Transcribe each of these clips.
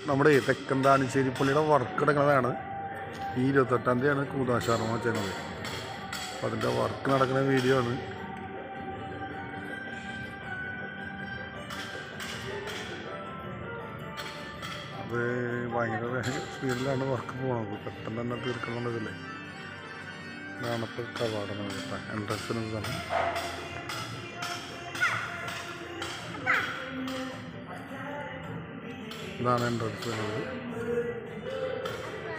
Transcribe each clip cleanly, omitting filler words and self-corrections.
നമ്മുടെ തെക്കന്താണിശ്ശേരി പള്ളിയുടെ വർക്ക് എടുക്കുന്നതാണ്. ഈ 28-ാം തീയതിയാണ് കൂതാശാർമ്മ വെച്ചത്. അപ്പം അതിൻ്റെ വർക്ക് നടക്കുന്ന വീഡിയോ ആണ്. അത് ഭയങ്കര സ്പീഡിലാണ് വർക്ക് പോകുന്നത്. പെട്ടെന്ന് തന്നെ തീർക്കുന്നുണ്ടതില്ലേ. ഇതാണ് ഇപ്പോൾ കവാടം എൻട്രൻസിന് തന്നെ. ഇതാണ് എൻട്രൻസ് വരുന്നത്.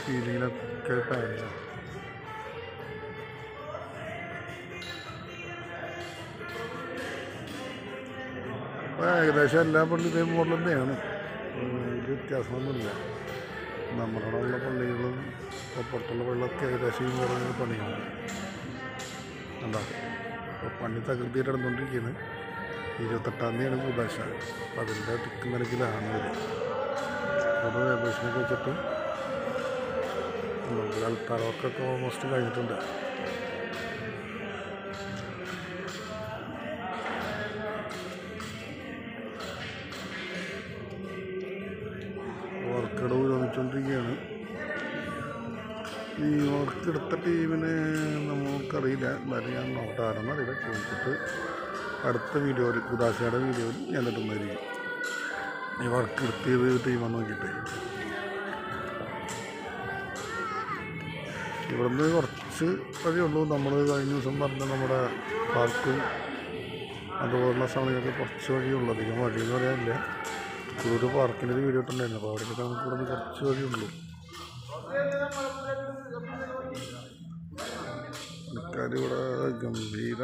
സീലിങ്ങിലൊക്കെ ടൈലാണ്. അപ്പോൾ ഏകദേശം എല്ലാ പള്ളി ഇതേ മോഡൽ തന്നെയാണ്. ഇത് വ്യത്യാസമൊന്നുമില്ല. നമ്മുടെ ഉള്ള പള്ളികളും പുറത്തുള്ള പള്ളികളൊക്കെ ഏകദേശം ഈ മോഡലിൽ പണിയാണ്. എന്താ അപ്പോൾ പണി തകൃതിയായിട്ട് നടന്നുകൊണ്ടിരിക്കുന്നത്. 28-ാം തീയതിയാണ് കൂതാശ. അപ്പം അതിൻ്റെ തിക്ക് നിരക്കിലാണ് വരും. അവിടെ വേബേഷനൊക്കെ വെച്ചിട്ട് അൽത്താറൊക്കെ ഓൾമോസ്റ്റ് കഴിഞ്ഞിട്ടുണ്ട്. വർക്കുകൾ പുരോഗമിച്ചുകൊണ്ടിരിക്കുകയാണ്. ഈ വർക്ക് എടുത്ത ടീമിന് നമുക്കറിയില്ല, എന്നാലും ഞാൻ നോട്ടാരെന്ന് അറിയില്ല. ചോദിച്ചിട്ട് അടുത്ത വീഡിയോയിൽ കൂതാശയുടെ വീഡിയോയിൽ ഞാൻ ഇടുന്നതായിരിക്കും. ഈ വർക്ക് എടുത്തിയത് ടീമാന്ന് നോക്കിയിട്ട്. ഇവിടുന്ന് കുറച്ച് വഴിയുള്ളൂ. നമ്മൾ കഴിഞ്ഞ ദിവസം പറഞ്ഞ നമ്മുടെ പാർക്കും അതുപോലുള്ള സമയമൊക്കെ കുറച്ച് വഴിയുള്ളൂ. അധികം വഴിയെന്ന് പറയാനില്ല. ഒരു പാർക്കിൻ്റെ ഒരു വീഡിയോ ഇട്ടുണ്ടായിരുന്നു. അപ്പോൾ അവിടേക്കൊക്കെ നമുക്ക് ഇവിടുന്ന് കുറച്ച് വഴിയുള്ളൂ. ആൾക്കാർ ഇവിടെ ഗംഭീര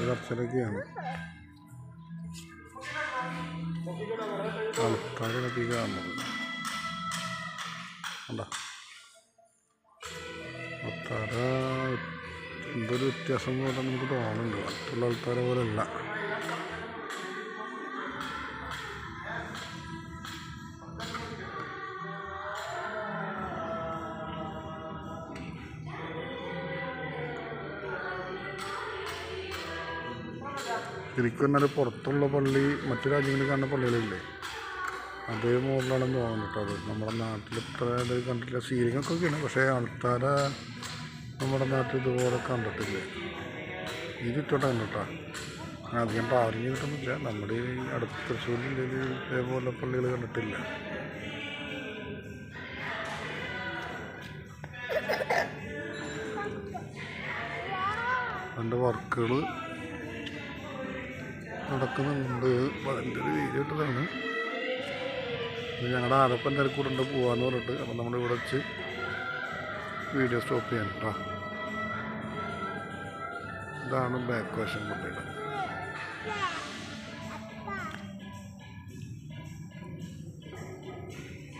കർച്ചലൊക്കെയാണ്. ആൾക്കാരൊക്കെ കാണുന്നത് അല്ല. ആൾക്കാർ എന്തൊരു വ്യത്യാസം പോലെ നമുക്ക് തോന്നുന്നുണ്ട്. മറ്റുള്ള ആൾക്കാരെ പോലെ അല്ല. ശരിക്കും പറഞ്ഞാൽ പുറത്തുള്ള പള്ളി മറ്റു രാജ്യങ്ങളിൽ കാണുന്ന പള്ളികളില്ലേ, അതേ മോഡലാണെന്ന് തോന്നുന്നു കേട്ടോ. അത് നമ്മുടെ നാട്ടിൽ ഇത്ര ഇത് കണ്ടിട്ടില്ല. സീലിങ്ങൊക്കെയാണ്, പക്ഷേ ആൾക്കാരെ നമ്മുടെ നാട്ടിൽ ഇതുപോലെ കണ്ടിട്ടില്ലേ. ഈ ചുറ്റോട്ടം കണ്ടിട്ടാ അധികം ട്രാവലിങ് ചെയ്തിട്ടൊന്നുമില്ല. നമ്മുടെ ഈ അടുത്ത തൃശ്ശൂർ ജില്ലയിൽ ഇതേപോലെ പള്ളികൾ കണ്ടിട്ടില്ല. അതിൻ്റെ വർക്കുകൾ നടക്കുന്നുണ്ട്. അതിൻ്റെ ഒരു വീഡിയോ ഇട്ടതാണ്. ഞങ്ങളുടെ ആരപ്പൻ തിരക്കൂടുണ്ട് പോകാമെന്ന് പറഞ്ഞിട്ട്. അപ്പം നമ്മളിവിടെ വെച്ച് വീഡിയോ സ്റ്റോപ്പ് ചെയ്യാൻ കേട്ടോ. ഇതാണ് ബാക്ക് വശം പള്ളിയുടെ.